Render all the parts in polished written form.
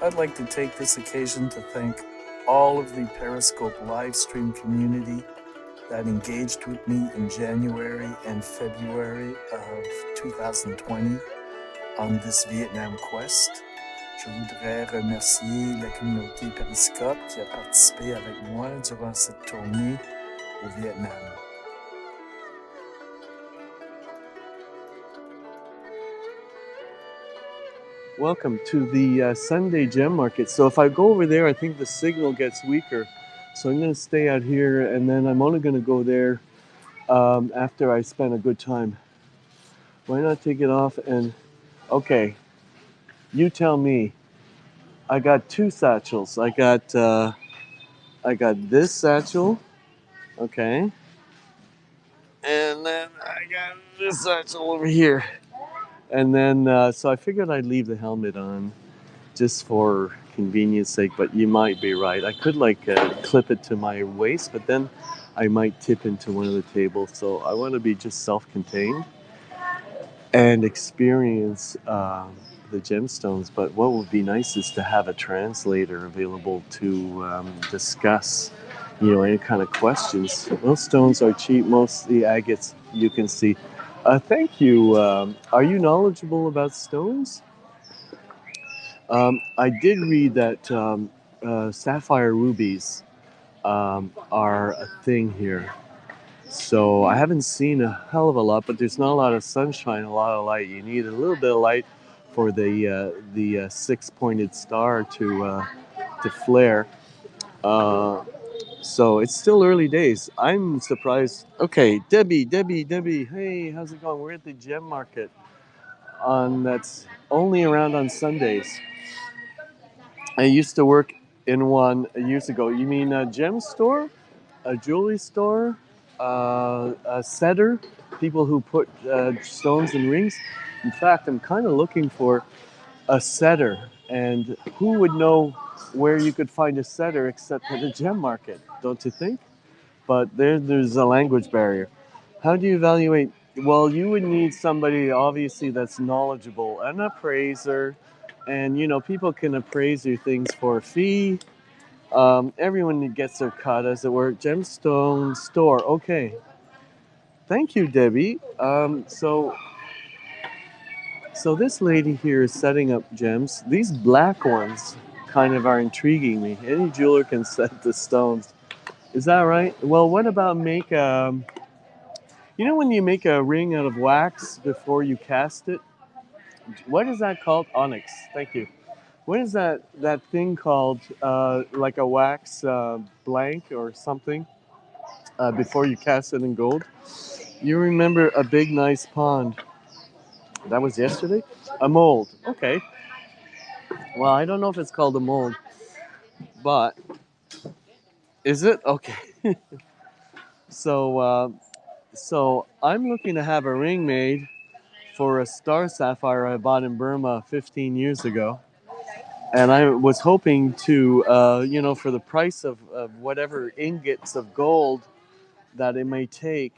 I'd like to take this occasion to thank all of the Periscope live stream community that engaged with me in January and February of 2020 on this Vietnam quest. Je voudrais remercier la communauté Periscope qui a participé avec moi durant cette tournée au Vietnam. Welcome to the Sunday gem market. So if I go over there, I think the signal gets weaker. So I'm going to stay out here, and then I'm only going to go there after I spend a good time. Why not take it off and... Okay, you tell me. I got two satchels. I got this satchel, okay, and then I got this satchel over here. And then, so I figured I'd leave the helmet on just for convenience sake, but you might be right. I could clip it to my waist, but then I might tip into one of the tables. So I want to be just self-contained and experience the gemstones. But what would be nice is to have a translator available to discuss, any kind of questions. Most stones are cheap, mostly agates, you can see. Thank you. Are you knowledgeable about stones? I did read that sapphire rubies are a thing here. So I haven't seen a hell of a lot, but there's not a lot of sunshine, a lot of light. You need a little bit of light for the six-pointed star to flare. So it's still early days. I'm surprised. Okay, Debbie. Hey, how's it going? We're at the gem market that's only around on Sundays. I used to work in one years ago. You mean a gem store? A jewelry store? A setter? People who put stones in rings? In fact, I'm kind of looking for a setter. And who would know where you could find a setter except at a gem market, don't you think? But there's a language barrier. How do you evaluate? Well, you would need somebody obviously that's knowledgeable, an appraiser, and people can appraise your things for a fee. Everyone gets their cut, as it were. Gemstone store. Okay. Thank you, Debbie. So this lady here is setting up gems. These black ones kind of are intriguing me. Any jeweler can set the stones. Is that right? Well, what about make when you make a ring out of wax before you cast it? What is that called? Onyx. Thank you. What is that thing called? Like a wax blank or something before you cast it in gold? You remember a big nice pond? That was yesterday? A mold. Okay. Well, I don't know if it's called a mold, but is it? Okay. So I'm looking to have a ring made for a star sapphire I bought in Burma 15 years ago. And I was hoping to, for the price of whatever ingots of gold that it may take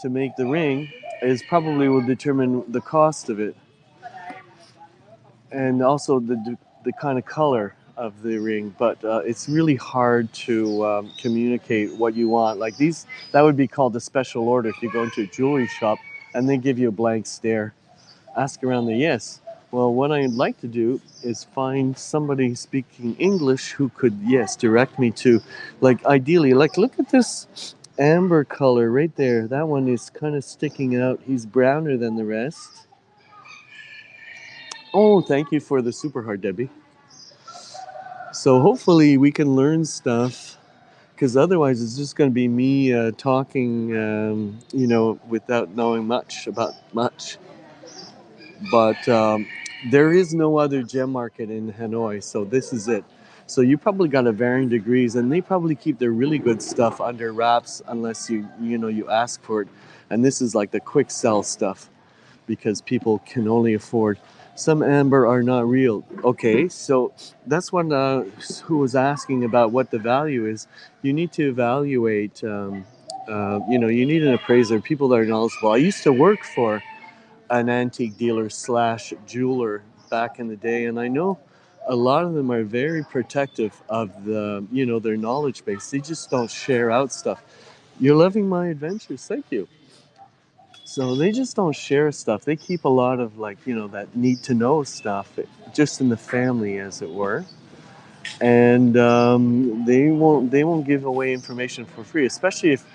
to make the ring, is probably will determine the cost of it. And also the kind of color of the ring. But it's really hard to communicate what you want. Like these, that would be called a special order if you go into a jewelry shop and they give you a blank stare. Ask around there, yes. Well, what I'd like to do is find somebody speaking English who could, yes, direct me to, ideally, look at this amber color right there. That one is kind of sticking out. He's browner than the rest. Oh, thank you for the super heart, Debbie. So hopefully we can learn stuff, because otherwise it's just going to be me talking, without knowing much about much. But there is no other gem market in Hanoi, so this is it. So you probably got a varying degrees, and they probably keep their really good stuff under wraps unless you ask for it. And this is like the quick sell stuff because people can only afford. Some amber are not real. Okay, so that's one who was asking about what the value is. You need to evaluate. You need an appraiser, people that are knowledgeable. I used to work for an antique dealer / jeweler back in the day, and I know a lot of them are very protective of the, their knowledge base. They just don't share out stuff. You're loving my adventures. Thank you. So they just don't share stuff. They keep a lot of that need to know stuff just in the family, as it were. And they won't give away information for free, especially if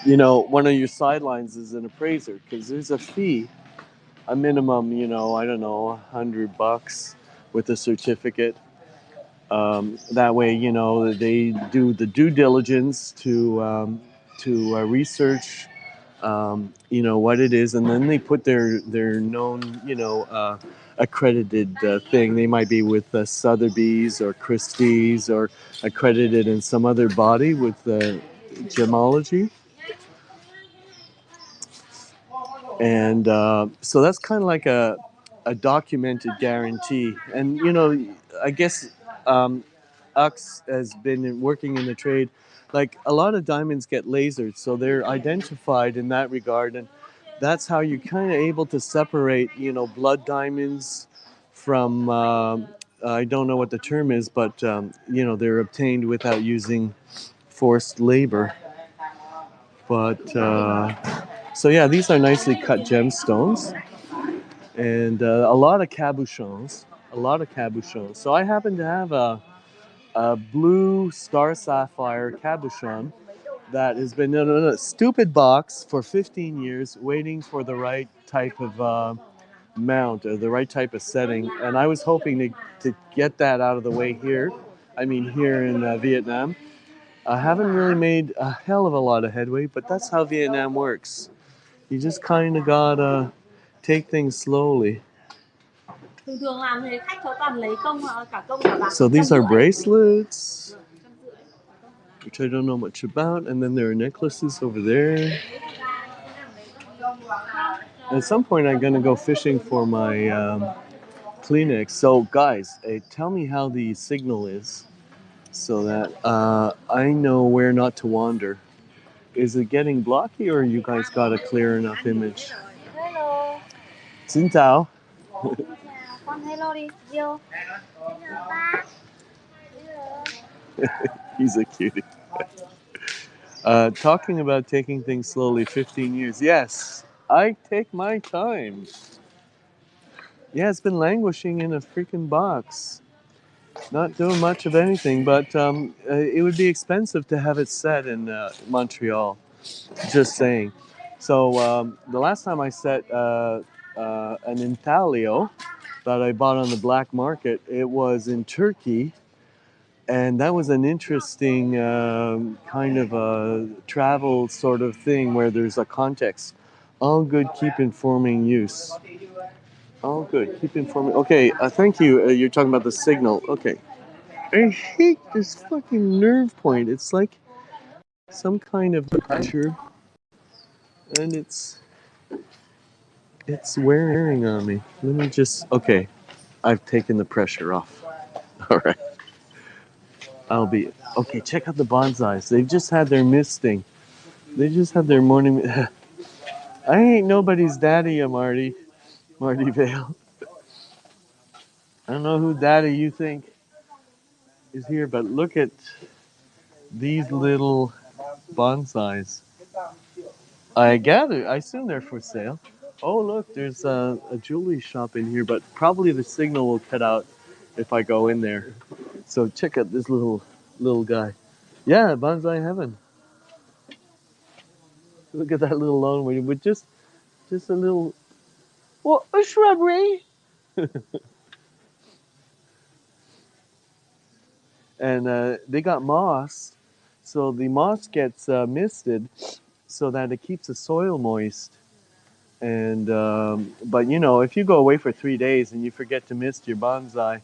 one of your sidelines is an appraiser, because there's a fee, a minimum, I don't know, $100 with a certificate. That way, they do the due diligence to research, what it is, and then they put their known, accredited thing. They might be with Sotheby's or Christie's, or accredited in some other body with gemology. And so that's kind of like a documented guarantee. And, I guess Ux has been working in the trade. Like, a lot of diamonds get lasered, so they're identified in that regard. And that's how you're kind of able to separate, blood diamonds from, I don't know what the term is, but, they're obtained without using forced labor. But, so yeah, these are nicely cut gemstones. And a lot of cabochons. So I happen to have a blue star sapphire cabochon that has been in a stupid box for 15 years, waiting for the right type of mount, or the right type of setting. And I was hoping to get that out of the way here. I mean, here in Vietnam. I haven't really made a hell of a lot of headway, but that's how Vietnam works. You just kind of gotta take things slowly. So these are bracelets, which I don't know much about, and then there are necklaces over there. At some point, I'm gonna go fishing for my Kleenex. So, guys, tell me how the signal is, so that I know where not to wander. Is it getting blocky, or you guys got a clear enough image? Hello. Xin chào. Con hello đi, vô. He's a cutie. Talking about taking things slowly, 15 years. Yes, I take my time. Yeah, it's been languishing in a freaking box. Not doing much of anything, but it would be expensive to have it set in Montreal. Just saying. So the last time I set an intaglio that I bought on the black market, it was in Turkey. And that was an interesting kind of a travel sort of thing, where there's a context. All good, keep informing use. All good, keep informing. Okay, thank you. You're talking about the signal. Okay. I hate this fucking nerve point. It's like some kind of pressure, and it's wearing on me. Let me just. Okay, I've taken the pressure off. All right. I'll be okay. Check out the bonsais. They've just had their misting. They just had their morning. I ain't nobody's daddy, Marty Vale. I don't know who daddy you think is here, but look at these little bonsais. I assume they're for sale. Oh, look, there's a jewelry shop in here, but probably the signal will cut out if I go in there. So check out this little guy. Yeah, bonsai heaven. Look at that little lawn with just a little, well, a shrubbery. And they got moss, so the moss gets misted so that it keeps the soil moist. And but if you go away for 3 days and you forget to mist your bonsai,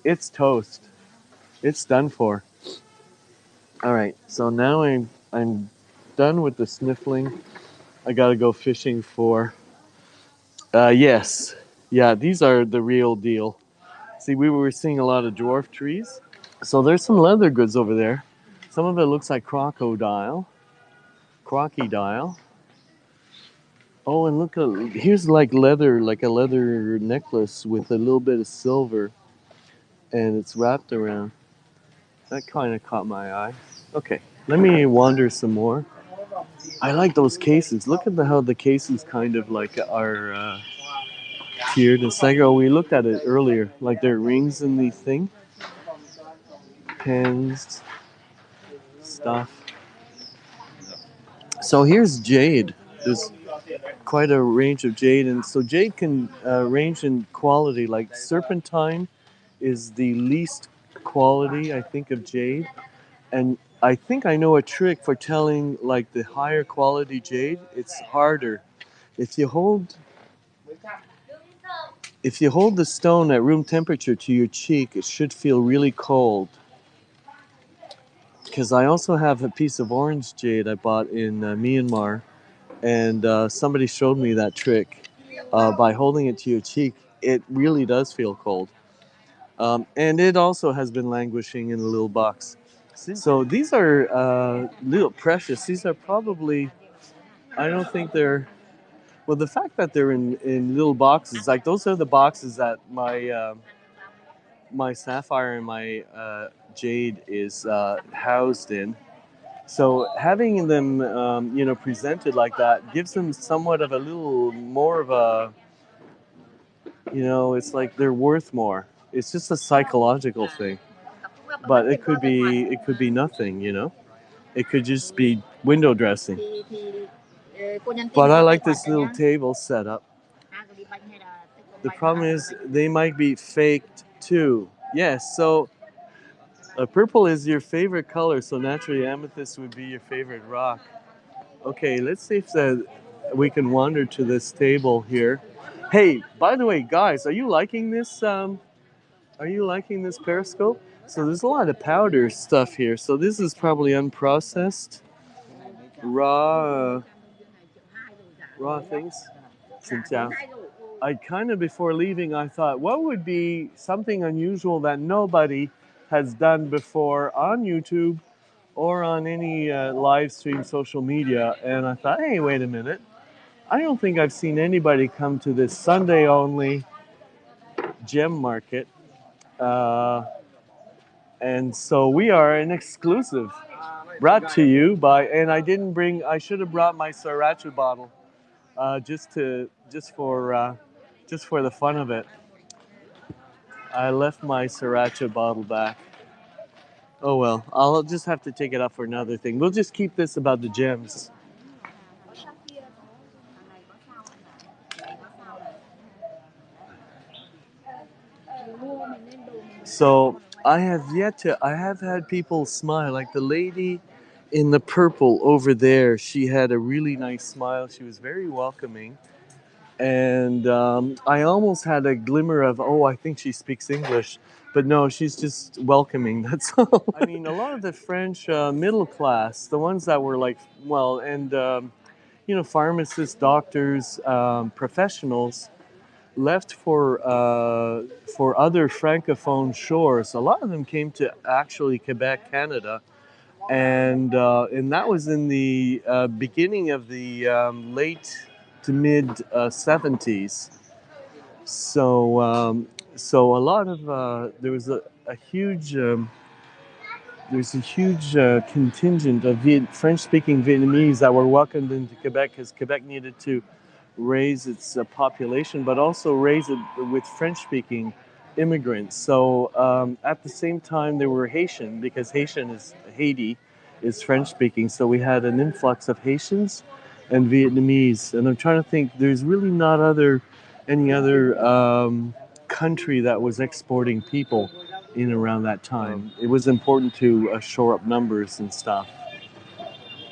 it's toast. It's done for. All right, so now I'm done with the sniffling. I gotta go fishing for. Yes, yeah, these are the real deal. See, we were seeing a lot of dwarf trees. So there's some leather goods over there. Some of it looks like crocodile. Oh, and look, here's like a leather necklace with a little bit of silver. and it's wrapped around. That kind of caught my eye. Okay, let me wander some more. I like those cases. Look at how the cases kind of like are tiered. It's like, oh, we looked at it earlier. Like there are rings in the thing, pens, stuff. So here's jade. There's quite a range of jade, and so jade can range in quality. Like serpentine is the least quality, I think, of jade, and I think I know a trick for telling like the higher quality jade. It's harder. If you hold if you hold the stone at room temperature to your cheek, it should feel really cold. Because I also have a piece of orange jade I bought in Myanmar, and somebody showed me that trick. By holding it to your cheek, it really does feel cold. And it also has been languishing in a little box. So these are little precious. These are probably, I don't think they're, well, the fact that they're in little boxes, like those are the boxes that my sapphire and my jade is housed in. So having them, presented like that gives them somewhat of a little more of a, it's like they're worth more. It's just a psychological thing, but it could be nothing. It could just be window dressing. But I like this little table setup. The problem is they might be faked too. Yes, so purple is your favorite color, so naturally amethyst would be your favorite rock. Okay, let's see if we can wander to this table here. Hey, by the way, guys, are you liking this? Are you liking this periscope? So there's a lot of powder stuff here. So this is probably unprocessed, raw things. Xin I kind of before leaving, I thought, what would be something unusual that nobody has done before on YouTube or on any live stream social media? And I thought, hey, wait a minute. I don't think I've seen anybody come to this Sunday only gem market. Uh, and so we are an exclusive brought to you by, and I should have brought my sriracha bottle just for the fun of it. I left my sriracha bottle back. Oh well, I'll just have to take it up for another thing. We'll just keep this about the gems. So I have had people smile. Like the lady in the purple over there, she had a really nice smile. She was very welcoming. And I almost had a glimmer of, oh, I think she speaks English. But no, she's just welcoming, that's all. I mean, a lot of the French middle class, the ones that were like, well, and, pharmacists, doctors, professionals, left for other francophone shores. A lot of them came to actually Quebec, Canada, and that was in the beginning of the late to mid 70s. So a lot of there was a huge contingent of French-speaking Vietnamese that were welcomed into Quebec because Quebec needed to raise its population, but also raise it with French-speaking immigrants. So at the same time, there were Haitian, because Haiti is French-speaking. So we had an influx of Haitians and Vietnamese. And I'm trying to think, there's really not any other country that was exporting people in around that time. It was important to shore up numbers and stuff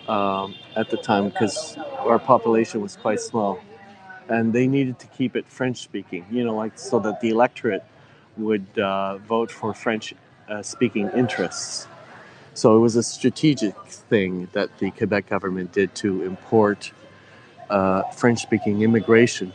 at the time because our population was quite small. And they needed to keep it French speaking, like so that the electorate would vote for French speaking interests. So it was a strategic thing that the Quebec government did to import French speaking immigration.